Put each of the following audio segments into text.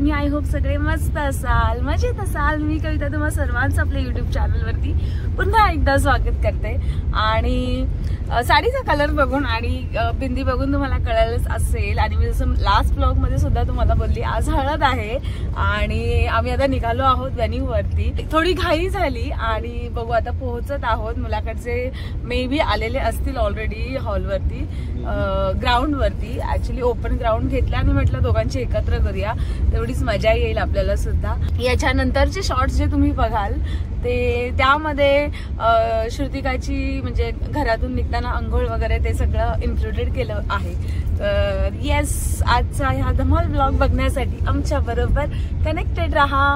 तुम्ही I hope सगळे मस्त असाल, मजेत असाल। मी कविता तुम्हा सर्वांचं आपल्या यूट्यूब चॅनलवरती पुन्हा एकदा स्वागत करते। आणि साडीचा कलर बघून आणि बिंदी बघून तुम्हाला कळालंच असेल, आणि मी जसं लास्ट ब्लॉग मध्ये सुद्धा तुम्हाला बोलली आज हळद आहे आणि आम्ही आता निघालो आहोत व्हेन्यू वरती। थोडी घाई झाली आणि बघू आता पोहोचत आहोत। मुलाकडचे मे बी आलेले असतील ऑलरेडी हॉलवरती, ग्राउंड वरती। ऍक्च्युली ओपन ग्राउंड घेतला आणि म्हटलं दोघांची एकत्र करूया, तेवढीच मजा येईल आपल्याला सुद्धा। याच्यानंतरचे शॉर्ट्स जे तुम्ही बघाल ते त्यामध्ये श्रुतिकाची म्हणजे घरातून निघताना अंघोळ वगैरे ते सगळं इन्क्लुडेड केलं आहे। तर येस, आजचा ह्या धमाल ब्लॉग बघण्यासाठी आमच्या बरोबर कनेक्टेड राहा।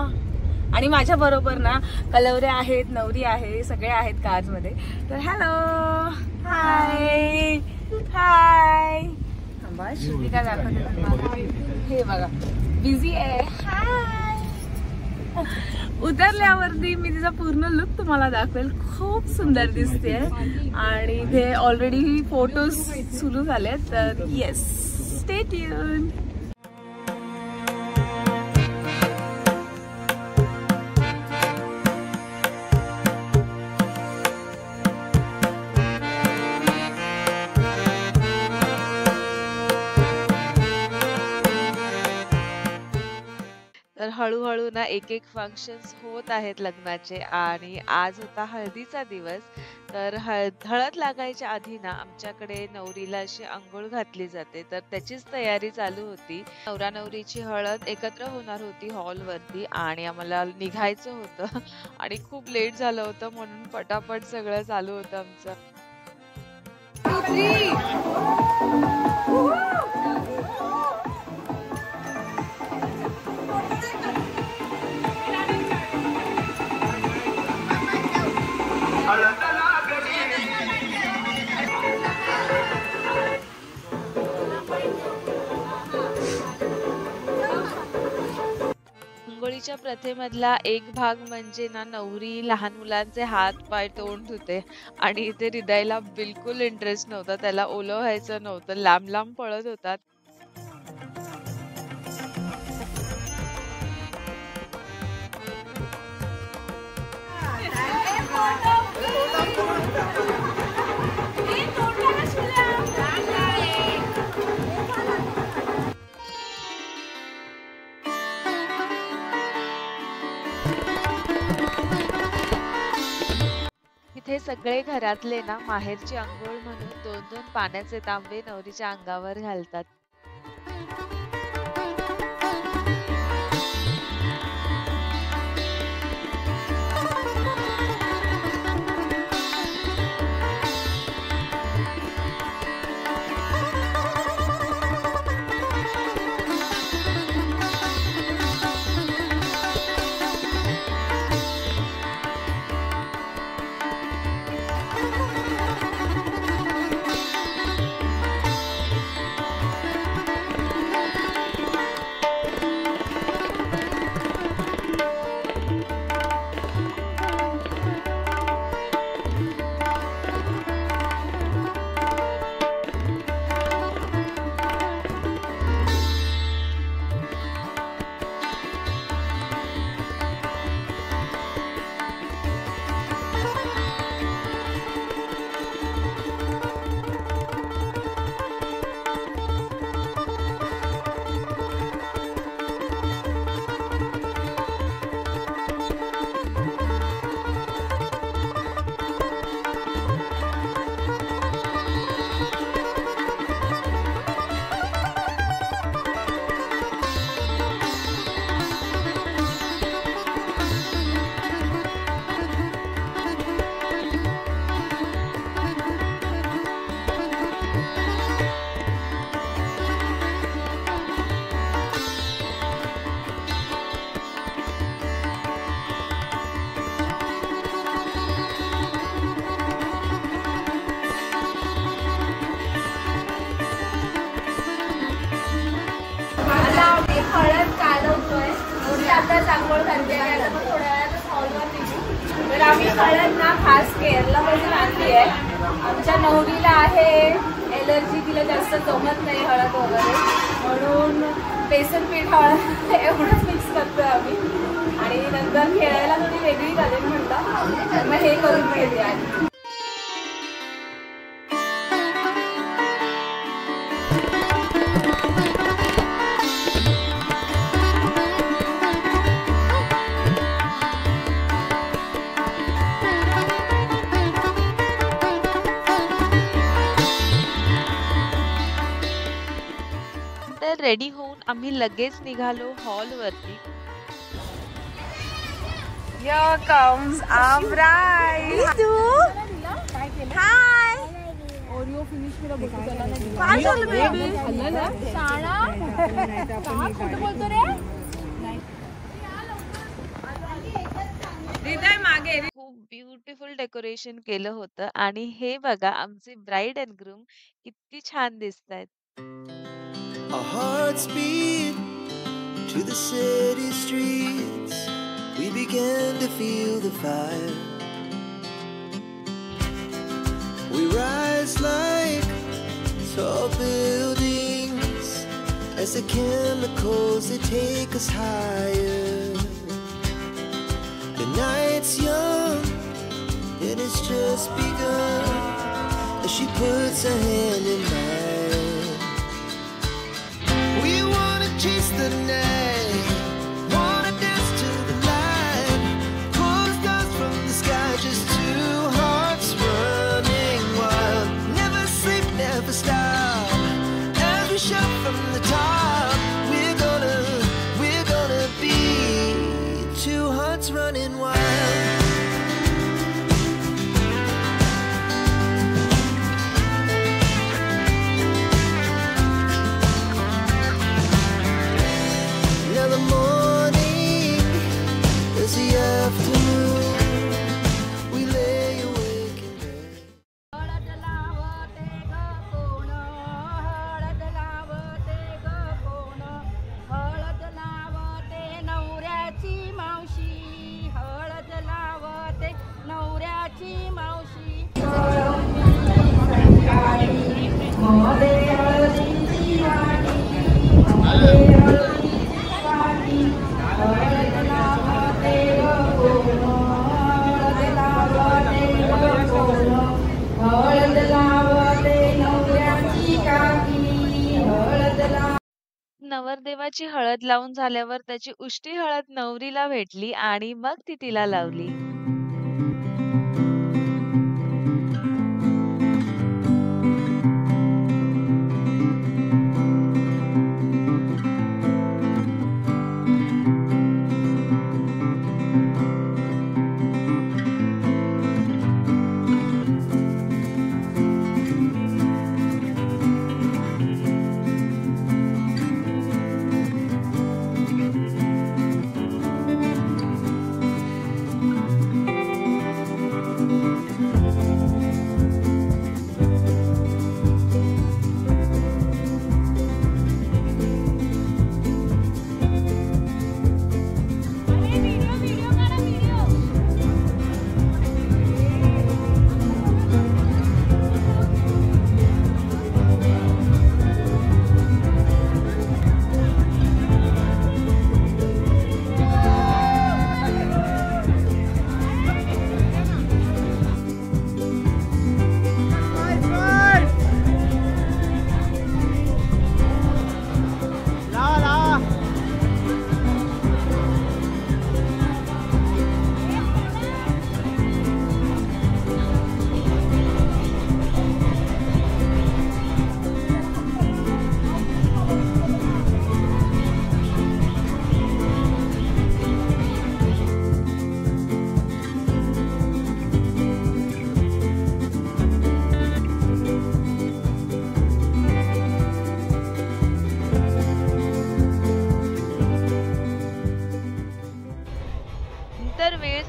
आणि माझ्या बरोबर ना कलवरे आहेत, नवरी आहे, सगळे आहेत कार मध्ये। तर हॅलो, हाय हाय। श्रुतिका दाखवते, हे बघा बिझी आहे। हाय। उतरल्यावरती मी तिचा पूर्ण लुक तुम्हाला दाखवेल, खूप सुंदर दिसते आणि इथे ऑलरेडी फोटोज सुरू झालेत। तर येस, स्टे ट्यून। तर हळूहळू ना एक एक फंक्शन्स होत आहेत लग्नाचे, आणि आज होता हळदीचा दिवस। तर हळद लागायच्या आधी ना आमच्याकडे नवरीला अशी अंघोळ घातली जाते, तर त्याचीच तयारी चालू होती। नवरा नवरीची हळद एकत्र होणार होती हॉलवरती आणि आम्हाला निघायचं होतं आणि खूप लेट झालं होतं, म्हणून पटापट सगळं चालू होतं आमचं। अंघोळीच्या प्रथेमधला एक भाग म्हणजे ना नवरी लहान मुलांचे हात पाय तोंड धुते, आणि इथे हृदयला बिलकुल इंटरेस्ट नव्हता, त्याला ओलं व्हायचं नव्हतं, लांब लांब पळत होतात। इथे सगळे घरातले ना माहेरची अंघोळ म्हणून 2-2 पाण्याचे तांबे नवरीच्या अंगावर घालतात। हळद कालवतोय, आता अंघोळ घालते आणि मग थोड्या वेळात हॉलवर निघू। तर आम्ही हळद ना खास केरला पासून आणली आहे। आमच्या नवरीला आहे एलर्जी, तिला जास्त जमत नाही हळद वगैरे, म्हणून बेसन पीठ हळद एवढंच मिक्स करतोय आम्ही आणि नंतर खेळायला थोडी वेगळी घालेल म्हणतात, मग हे करून घेते आधी. रेडी होऊन आम्ही लगेच निघालो हॉलवरती. Here comes our bride. Hi. Oreo finish केला बोलतो त्याला नाही. काय झालं बेबी? खाल्लं ना? शाळा? काय खोटं बोलतो रे? हृदय मागे. खूप ब्युटिफुल डेकोरेशन केलं होतं आणि हे बघा आमचे ब्राईड अँड ग्रूम किती छान दिसतायत. Our hearts beat to the city streets. We began to feel the fire. We rise like tall buildings as the chemicals they take us higher. The night's young and it's just begun as she puts her hand in mine. Chase the night, wanna dance to the light, pull stars from the sky, just two hearts running wild. Never sleep, never stop, as we shout from the top. We're gonna be two hearts running wild. नवरदेवाची हळद लावून झाल्यावर त्याची उष्टी हळद नवरीला भेटली आणि मग ती तिला लावली.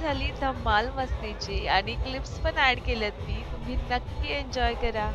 झाली धमाल मस्तीची आणि क्लिप्स पण ऍड केल्यात मी, तुम्ही नक्की एन्जॉय करा.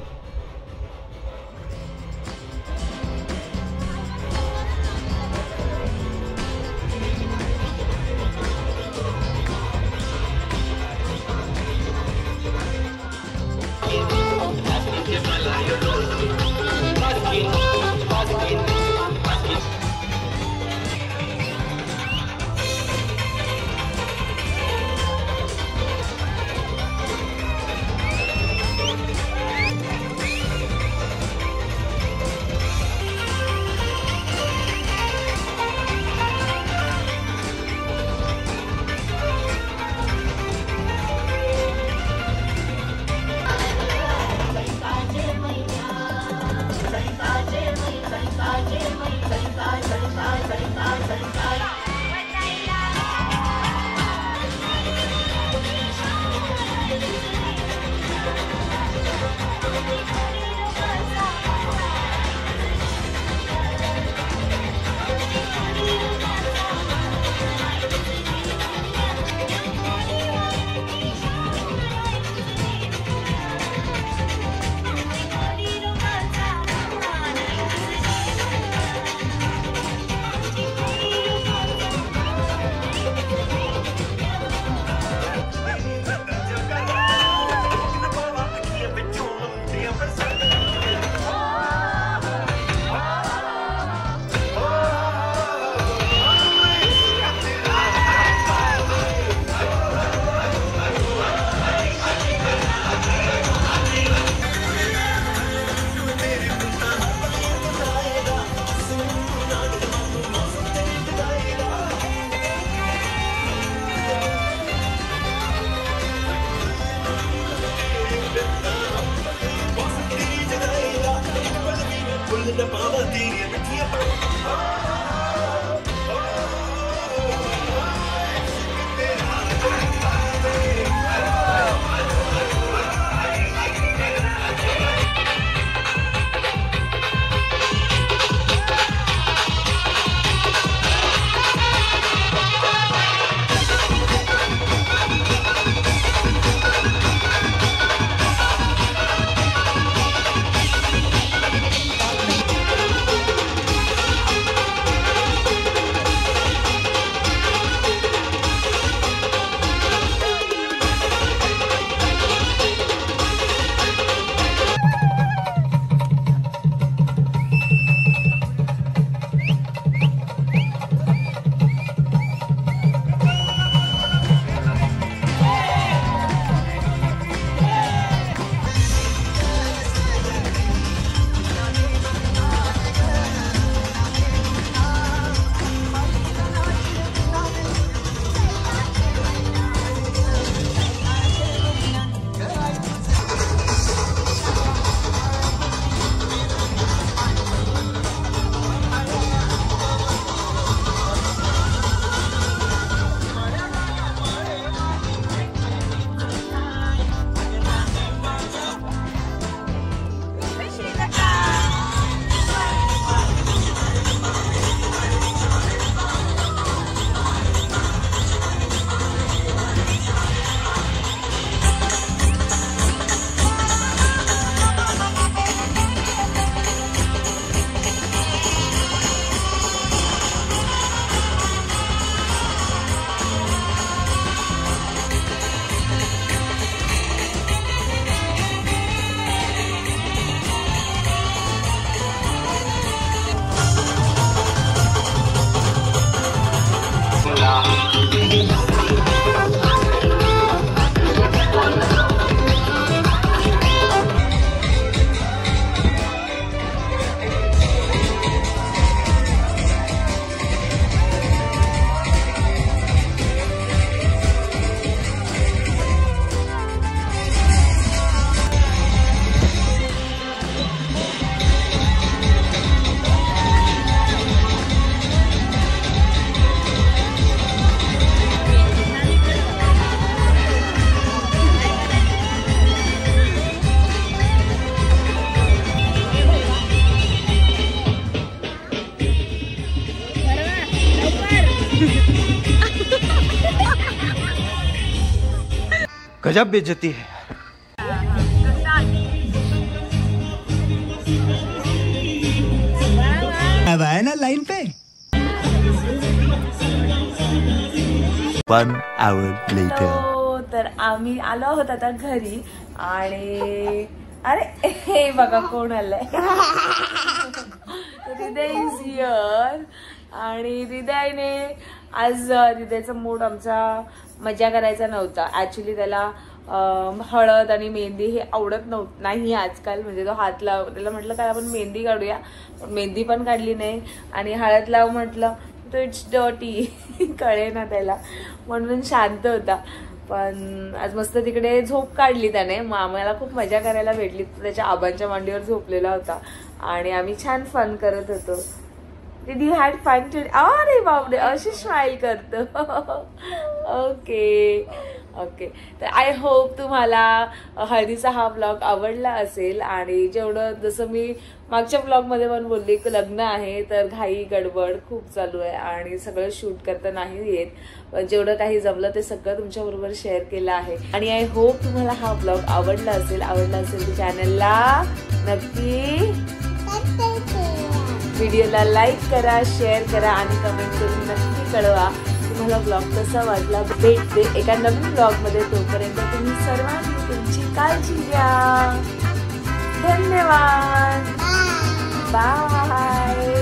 गजब बेइज्जती है। अब आए ना लाइन पे। 1 hour later. तर आम्ही आलो आहोत आता घरी आणि अरे हे बघा कोण आलंय हृदय इज हिअर आणि हृदयने आज हृदयचा मूड आमचा मजा करायचा नव्हता. ऍक्च्युली त्याला हळद आणि मेहंदी हे आवडत नाही आजकाल. म्हणजे तो हात लाव त्याला म्हटलं काय आपण मेहंदी काढूया पण मेहंदी पण काढली नाही आणि हळद लाव म्हटलं तो इट्स डर्टी कळे ना त्याला म्हणून शांत होता. पण आज मस्त तिकडे झोप काढली त्याने. मग आम्हाला खूप मजा करायला भेटली. त्याच्या आबांच्या मांडीवर झोपलेला होता आणि आम्ही छान फन करत होतो. Did you had fun today? अरे बापरे अशी स्माइल करतो. ओके ओके तर आय होप तुम्हाला हळदीचा हा ब्लॉग आवडला असेल. आणि जेवढं जसं मी मागच्या ब्लॉगमध्ये पण बोलली की लग्न आहे तर घाई गडबड खूप चालू आहे आणि सगळं शूट करता नाही येत. पण जेवढं काही जमलं ते सगळं तुमच्याबरोबर शेअर केलं आहे. आणि आय होप तुम्हाला हा ब्लॉग आवडला असेल तर चॅनलला नक्की व्हिडिओला लाईक करा, शेअर करा आणि कमेंट करून नक्की कळवा तुम्हाला ब्लॉग कसा वाटला. भेटते एका नवीन ब्लॉगमध्ये. तोपर्यंत तुम्ही सर्वांनी तुमची काळजी घ्या. धन्यवाद. बाय.